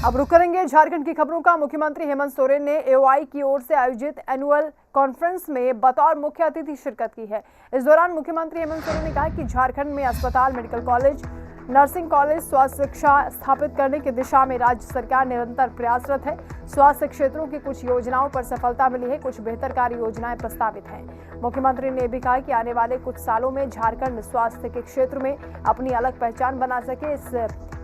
अब रुक करेंगे झारखंड की खबरों का। मुख्यमंत्री हेमंत सोरेन ने एओआई की ओर से आयोजित एनुअल कॉन्फ्रेंस में बतौर मुख्य अतिथि शिरकत की है। इस दौरान मुख्यमंत्री हेमंत सोरेन ने कहा कि झारखंड में अस्पताल, मेडिकल कॉलेज, नर्सिंग कॉलेज, स्वास्थ्य शिक्षा स्थापित करने की दिशा में राज्य सरकार निरंतर प्रयासरत है। स्वास्थ्य क्षेत्रों की कुछ योजनाओं पर सफलता मिली है, कुछ बेहतर कार्य योजनाएं प्रस्तावित हैं। मुख्यमंत्री ने भी कहा कि आने वाले कुछ सालों में झारखंड स्वास्थ्य के क्षेत्र में अपनी अलग पहचान बना सके। इस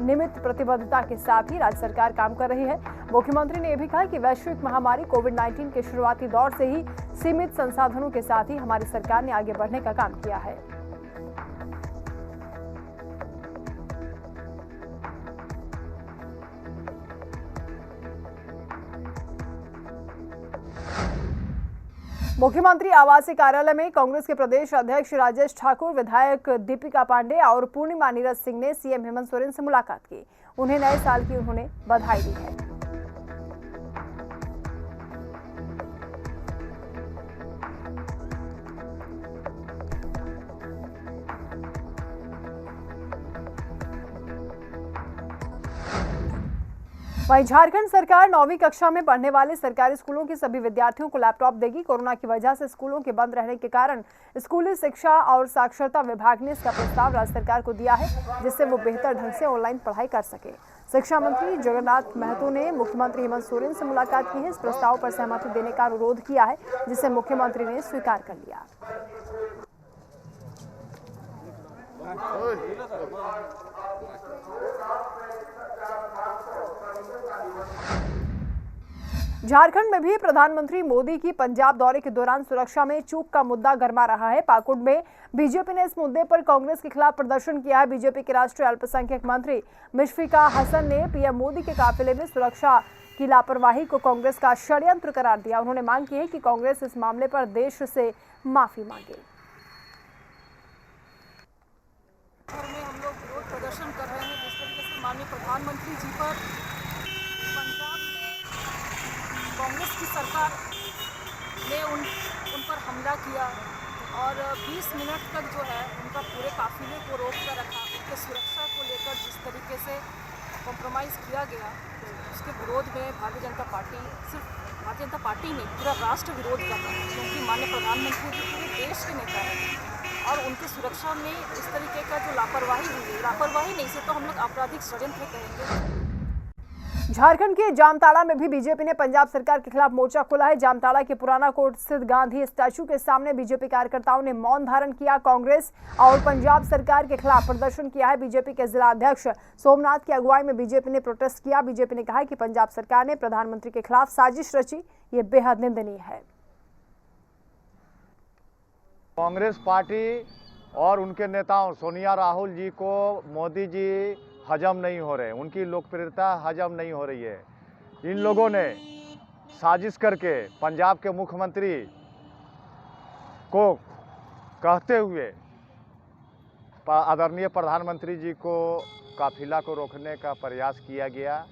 निमित्त प्रतिबद्धता के साथ ही राज्य सरकार काम कर रही है। मुख्यमंत्री ने यह भी कहा कि वैश्विक महामारी कोविड-19 के शुरुआती दौर से ही सीमित संसाधनों के साथ ही हमारी सरकार ने आगे बढ़ने का काम किया है। मुख्यमंत्री आवासीय कार्यालय में कांग्रेस के प्रदेश अध्यक्ष राजेश ठाकुर, विधायक दीपिका पांडे और पूर्णिमा नीरज सिंह ने सीएम हेमंत सोरेन से मुलाकात की। उन्हें नए साल की उन्होंने बधाई दी है। वहीं झारखंड सरकार 9वीं कक्षा में पढ़ने वाले सरकारी स्कूलों के सभी विद्यार्थियों को लैपटॉप देगी। कोरोना की वजह से स्कूलों के बंद रहने के कारण स्कूली शिक्षा और साक्षरता विभाग ने इसका प्रस्ताव राज्य सरकार को दिया है, जिससे वो बेहतर ढंग से ऑनलाइन पढ़ाई कर सके। शिक्षा मंत्री जगन्नाथ महतो ने मुख्यमंत्री हेमंत सोरेन से मुलाकात की है। इस प्रस्ताव पर सहमति देने का अनुरोध किया है, जिसे मुख्यमंत्री ने स्वीकार कर लिया। झारखंड में भी प्रधानमंत्री मोदी की पंजाब दौरे के दौरान सुरक्षा में चूक का मुद्दा गरमा रहा है। पाकुड़ में बीजेपी ने इस मुद्दे पर कांग्रेस के खिलाफ प्रदर्शन किया है। बीजेपी के राष्ट्रीय अल्पसंख्यक मंत्री मुशफिका हसन ने पीएम मोदी के काफिले में सुरक्षा की लापरवाही को कांग्रेस का षड्यंत्र करार दिया। उन्होंने मांग की है कि कांग्रेस इस मामले पर देश से माफी मांगे। हम लोग विरोध प्रदर्शन कर रहे हैं जिस तरीके से माननीय प्रधानमंत्री जी पर पंजाब में कांग्रेस की सरकार ने उन पर हमला किया और 20 मिनट तक जो है उनका पूरे काफिले को रोक कर रखा। उनके सुरक्षा को लेकर जिस तरीके से कॉम्प्रोमाइज़ किया गया, उसके विरोध में भारतीय जनता पार्टी, सिर्फ भारतीय जनता पार्टी नहीं, पूरा राष्ट्र विरोध कर रहा है, क्योंकि माननीय प्रधानमंत्री जी पूरे देश के नेता हैं और उनकी सुरक्षा में इस तरीके का जो लापरवाही हुई, लापरवाही नहीं से तो हम लोग आपराधिक षड्यंत्र कहेंगे। झारखंड के जामताड़ा में भी बीजेपी ने पंजाब सरकार के खिलाफ मोर्चा खोला है। जामताड़ा के पुराना कोर्ट स्थित गांधी स्टैचू के सामने बीजेपी कार्यकर्ताओं ने मौन धारण किया। कांग्रेस और पंजाब सरकार के खिलाफ प्रदर्शन किया है। बीजेपी के जिला अध्यक्ष सोमनाथ की अगुवाई में बीजेपी ने प्रोटेस्ट किया। बीजेपी ने कहा कि पंजाब सरकार ने प्रधानमंत्री के खिलाफ साजिश रची, ये बेहद निंदनीय है। कांग्रेस पार्टी और उनके नेताओं सोनिया राहुल जी को मोदी जी हजम नहीं हो रहे, उनकी लोकप्रियता हजम नहीं हो रही है। इन लोगों ने साजिश करके पंजाब के मुख्यमंत्री को कहते हुए आदरणीय प्रधानमंत्री जी को काफिला को रोकने का प्रयास किया गया।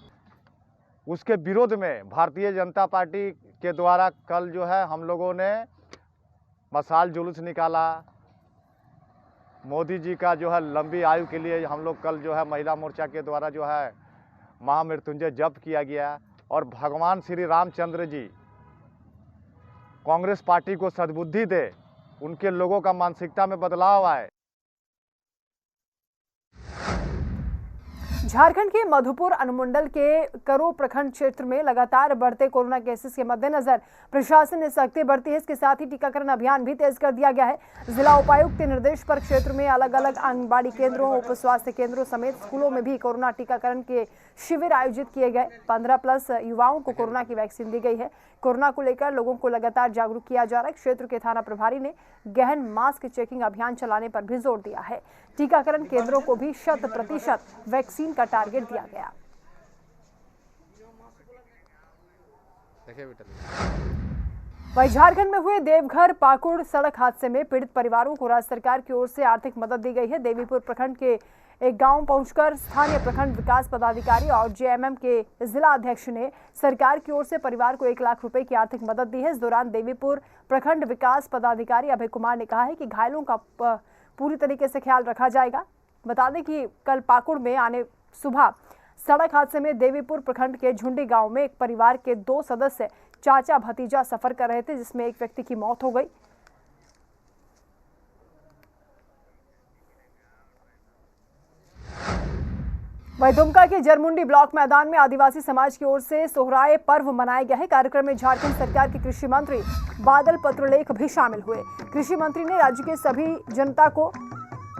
उसके विरोध में भारतीय जनता पार्टी के द्वारा कल जो है हम लोगों ने मशाल जुलूस निकाला। मोदी जी का जो है लंबी आयु के लिए हम लोग कल जो है महिला मोर्चा के द्वारा जो है महामृत्युंजय जप किया गया और भगवान श्री रामचंद्र जी कांग्रेस पार्टी को सद्बुद्धि दे, उनके लोगों का मानसिकता में बदलाव आए। झारखंड के मधुपुर अनुमंडल के करो प्रखंड क्षेत्र में लगातार बढ़ते कोरोना केसेस के मद्देनजर प्रशासन ने सख्ती बरती है। इसके साथ ही टीकाकरण अभियान भी तेज कर दिया गया है। जिला उपायुक्त के निर्देश पर क्षेत्र में अलग अलग आंगनबाड़ी केंद्रों, उप स्वास्थ्य केंद्रों समेत स्कूलों में भी कोरोना टीकाकरण के शिविर आयोजित किए गए। 15+ युवाओं को कोरोना की वैक्सीन दी गई है। कोरोना को लेकर लोगों को लगातार जागरूक किया जा रहा है। क्षेत्र के थाना प्रभारी ने गहन मास्क चेकिंग अभियान चलाने पर भी जोर दिया है। टीकाकरण केंद्रों को भी 100% वैक्सीन का टारगेट दिया गया। वहीं झारखंड में हुए देवघर पाकुड़ सड़क हादसे में पीड़ित परिवारों को राज्य सरकार की ओर से आर्थिक मदद दी गई है। देवीपुर प्रखंड के एक गांव पहुंचकर स्थानीय प्रखंड विकास पदाधिकारी और जेएमएम के जिला अध्यक्ष ने सरकार की ओर से परिवार को 1 लाख रुपए की आर्थिक मदद दी है। इस दौरान देवीपुर प्रखंड विकास पदाधिकारी अभय कुमार ने कहा है कि घायलों का पूरी तरीके से ख्याल रखा जाएगा। बता दें कि कल पाकुड़ में सुबह सड़क हादसे में देवीपुर प्रखंड के झुंडी गांव में एक परिवार के 2 सदस्य चाचा भतीजा सफर कर रहे थे, जिसमें एक व्यक्ति की मौत हो गई। वहीं दुमका के जरमुंडी ब्लॉक मैदान में आदिवासी समाज की ओर से सोहराय पर्व मनाया गया है। कार्यक्रम में झारखंड सरकार के कृषि मंत्री बादल पत्रलेख भी शामिल हुए। कृषि मंत्री ने राज्य के सभी जनता को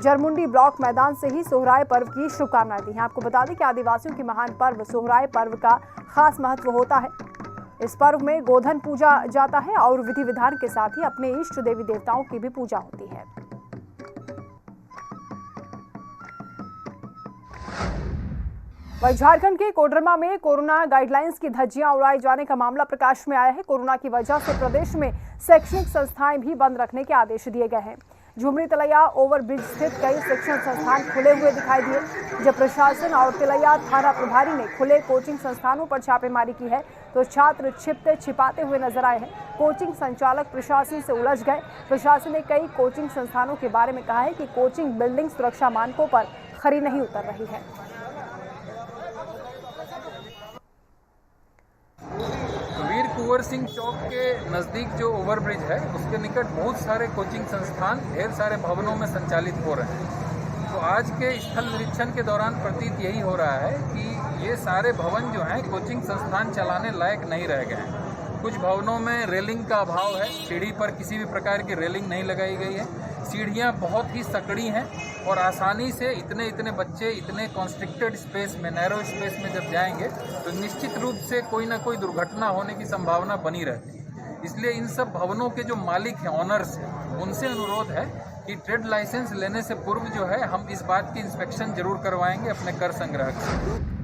जरमुंडी ब्लॉक मैदान से ही सोहराय पर्व की शुभकामनाएं दी हैं। आपको बता दें कि आदिवासियों की महान पर्व सोहराय पर्व का खास महत्व होता है। इस पर्व में गोधन पूजा जाता है और विधि विधान के साथ ही अपने इष्ट देवी देवताओं की भी पूजा होती है। वहीं झारखंड के कोडरमा में कोरोना गाइडलाइंस की धज्जियां उड़ाए जाने का मामला प्रकाश में आया है। कोरोना की वजह से प्रदेश में शैक्षणिक संस्थाएं भी बंद रखने के आदेश दिए गए हैं। झुमरी तिलैया ओवरब्रिज स्थित कई शिक्षण संस्थान खुले हुए दिखाई दिए। जब प्रशासन और तिलैया थाना प्रभारी ने खुले कोचिंग संस्थानों पर छापेमारी की है तो छात्र छिपते छिपाते हुए नजर आए हैं। कोचिंग संचालक प्रशासन से उलझ गए। प्रशासन ने कई कोचिंग संस्थानों के बारे में कहा है कि कोचिंग बिल्डिंग सुरक्षा मानकों पर खरी नहीं उतर रही है। वीर कुंवर सिंह चौक के नज़दीक जो ओवरब्रिज है उसके निकट बहुत सारे कोचिंग संस्थान ढेर सारे भवनों में संचालित हो रहे हैं। तो आज के स्थल निरीक्षण के दौरान प्रतीत यही हो रहा है कि ये सारे भवन जो हैं कोचिंग संस्थान चलाने लायक नहीं रह गए हैं। कुछ भवनों में रेलिंग का अभाव है, सीढ़ी पर किसी भी प्रकार की रेलिंग नहीं लगाई गई है। सीढ़ियाँ बहुत ही सकड़ी हैं और आसानी से इतने बच्चे इतने कॉन्स्ट्रिक्टेड स्पेस में, नैरो स्पेस में जब जाएंगे तो निश्चित रूप से कोई ना कोई दुर्घटना होने की संभावना बनी रहती है। इसलिए इन सब भवनों के जो मालिक हैं, ऑनर्स हैं, उनसे अनुरोध है कि ट्रेड लाइसेंस लेने से पूर्व जो है हम इस बात की इंस्पेक्शन जरूर करवाएंगे अपने कर संग्रह से।